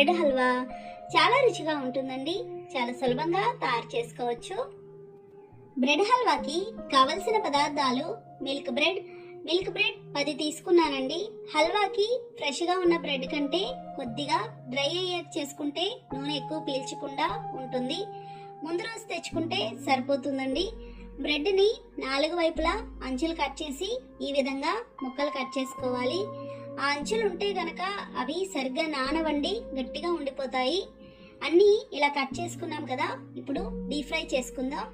Bread halwa చాలా రుచిగా ఉంటుందండి. చాలా సులభంగా తయారు చేసుకోవచ్చు. బ్రెడ్ హల్వాకి కావలసిన పదార్థాలు మిల్క్ బ్రెడ్ 10 తీసుకున్నానండి. హల్వాకి ఫ్రెష్గా ఉన్న బ్రెడ్ కంటే కొద్దిగా డ్రై అయ్యాక చేసుకుంటే నూనె ఎక్కువ పీల్చకుండా ఉంటుంది. ముందు రోజు తెచ్చుకుంటే సరిపోతుందండి. బ్రెడ్ని 4 వైపులా అంచులు కట్ చేసి ఈ విధంగా ముక్కలు కట్ చేసుకోవాలి. ఆ అంచులు ఉంటే గనక అవి సరిగ్గా నానవండి, గట్టిగా ఉండిపోతాయి. అన్నీ ఇలా కట్ చేసుకున్నాం కదా, ఇప్పుడు డీప్ ఫ్రై చేసుకుందాం.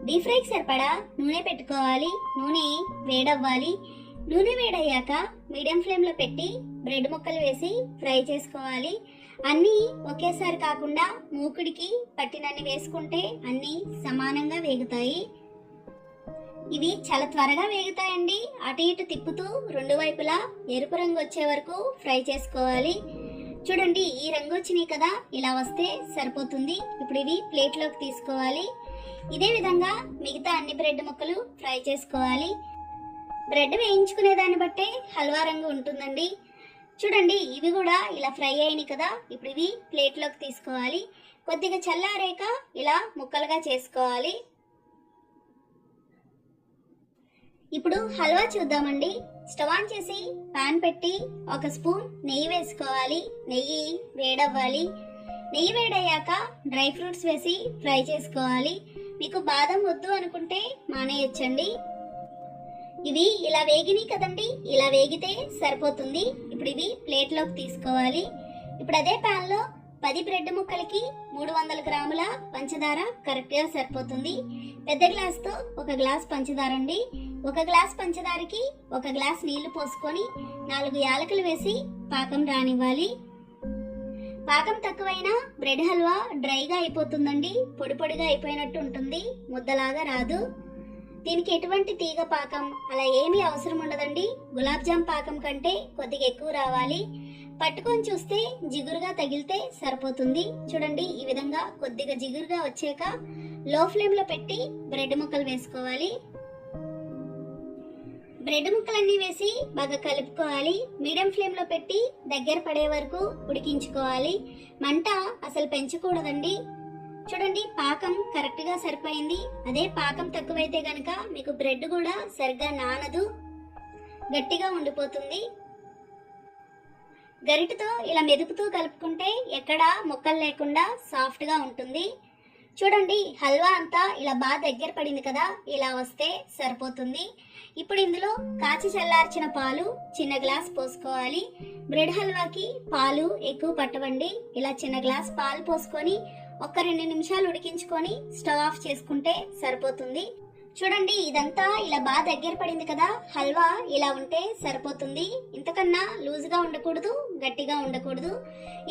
డీప్ ఫ్రైకి సరిపడా నూనె పెట్టుకోవాలి. నూనె వేడవ్వాలి. నూనె వేడయ్యాక మీడియం ఫ్లేమ్లో పెట్టి బ్రెడ్ ముక్కలు వేసి ఫ్రై చేసుకోవాలి. అన్నీ ఒకేసారి కాకుండా మూకుడికి పట్టినన్ని వేసుకుంటే అన్నీ సమానంగా వేగుతాయి. ఇవి చాలా త్వరగా వేగుతాయండి. అటు ఇటు తిప్పుతూ 2 వైపులా ఎరుపు రంగు వచ్చే వరకు ఫ్రై చేసుకోవాలి. చూడండి, ఈ రంగు వచ్చినాయి కదా, ఇలా వస్తే సరిపోతుంది. ఇప్పుడు ఇవి ప్లేట్లోకి తీసుకోవాలి. ఇదే విధంగా మిగతా అన్ని బ్రెడ్ ముక్కలు ఫ్రై చేసుకోవాలి. బ్రెడ్ వేయించుకునే దాన్ని బట్టే హల్వా రంగు ఉంటుందండి. చూడండి, ఇవి కూడా ఇలా ఫ్రై అయినాయి కదా, ఇప్పుడు ఇవి ప్లేట్లోకి తీసుకోవాలి. కొద్దిగా చల్లారాక ఇలా ముక్కలుగా చేసుకోవాలి. ఇప్పుడు హల్వా చూద్దామండి. స్టవ్ ఆన్ చేసి పాన్ పెట్టి 1 స్పూన్ నెయ్యి వేసుకోవాలి. నెయ్యి వేడవ్వాలి. నెయ్యి వేడయ్యాక డ్రై ఫ్రూట్స్ వేసి ఫ్రై చేసుకోవాలి. మీకు బాదం వద్దు అనుకుంటే మానేయొచ్చండి. ఇవి ఇలా వేగినాయి కదండి, ఇలా వేగితే సరిపోతుంది. ఇప్పుడు ఇవి ప్లేట్లోకి తీసుకోవాలి. ఇప్పుడు అదే ప్యాన్లో 10 బ్రెడ్ ముక్కలకి 300 గ్రాముల పంచదార కరెక్ట్గా సరిపోతుంది. పెద్ద గ్లాస్తో 1 గ్లాస్ పంచదార అండి. 1 గ్లాస్ పంచదారకి 1 గ్లాస్ నీళ్లు పోసుకొని 4 యాలకులు వేసి పాకం రానివ్వాలి. పాకం తక్కువైనా బ్రెడ్ హల్వా డ్రైగా అయిపోతుందండి. పొడి పొడిగా అయిపోయినట్టు ఉంటుంది, ముద్దలాగా రాదు. దీనికి ఎటువంటి తీగ పాకం అలా ఏమీ అవసరం ఉండదండి. గులాబ్ జామ్ పాకం కంటే కొద్దిగా ఎక్కువ రావాలి. పట్టుకొని చూస్తే జిగురుగా తగిలితే సరిపోతుంది. చూడండి, ఈ విధంగా కొద్దిగా జిగురుగా వచ్చాక లో ఫ్లేమ్లో పెట్టి బ్రెడ్ ముక్కలు వేసుకోవాలి. బ్రెడ్ ముక్కలన్నీ వేసి బాగా కలుపుకోవాలి. మీడియం ఫ్లేమ్లో పెట్టి దగ్గర పడే వరకు ఉడికించుకోవాలి. మంట అసలు పెంచకూడదండి. చూడండి, పాకం కరెక్ట్గా సరిపోయింది. అదే పాకం తక్కువైతే గనక మీకు బ్రెడ్ కూడా సరిగ్గా నానదు, గట్టిగా ఉండిపోతుంది. గరిటతో ఇలా మెదుపుతూ కలుపుకుంటే ఎక్కడా ముక్కలు లేకుండా సాఫ్ట్గా ఉంటుంది. చూడండి, హల్వా అంతా ఇలా బాగా దగ్గర పడింది కదా, ఇలా వస్తే సరిపోతుంది. ఇప్పుడు ఇందులో కాచి చల్లార్చిన పాలు చిన్న గ్లాస్ పోసుకోవాలి. బ్రెడ్ హల్వాకి పాలు ఎక్కువ పట్టవండి. ఇలా చిన్న గ్లాస్ పాలు పోసుకొని 1-2 నిమిషాలు ఉడికించుకొని స్టవ్ ఆఫ్ చేసుకుంటే సరిపోతుంది. చూడండి, ఇదంతా ఇలా బాగా దగ్గర పడింది కదా, హల్వా ఇలా ఉంటే సరిపోతుంది. ఇంతకన్నా లూజ్గా ఉండకూడదు, గట్టిగా ఉండకూడదు.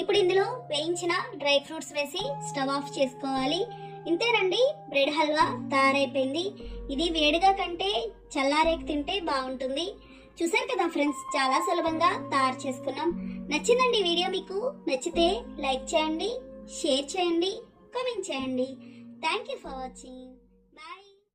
ఇప్పుడు ఇందులో వేయించిన డ్రై ఫ్రూట్స్ వేసి స్టవ్ ఆఫ్ చేసుకోవాలి. ఇంతేనండి, బ్రెడ్ హల్వా తయారైపోయింది. ఇది వేడిగా కంటే చల్లారేకి తింటే బాగుంటుంది. చూసారు కదా ఫ్రెండ్స్, చాలా సులభంగా తయారు చేసుకున్నాం. నచ్చిందండి వీడియో? మీకు నచ్చితే లైక్ చేయండి, షేర్ చేయండి, కామెంట్ చేయండి. Thank you for watching.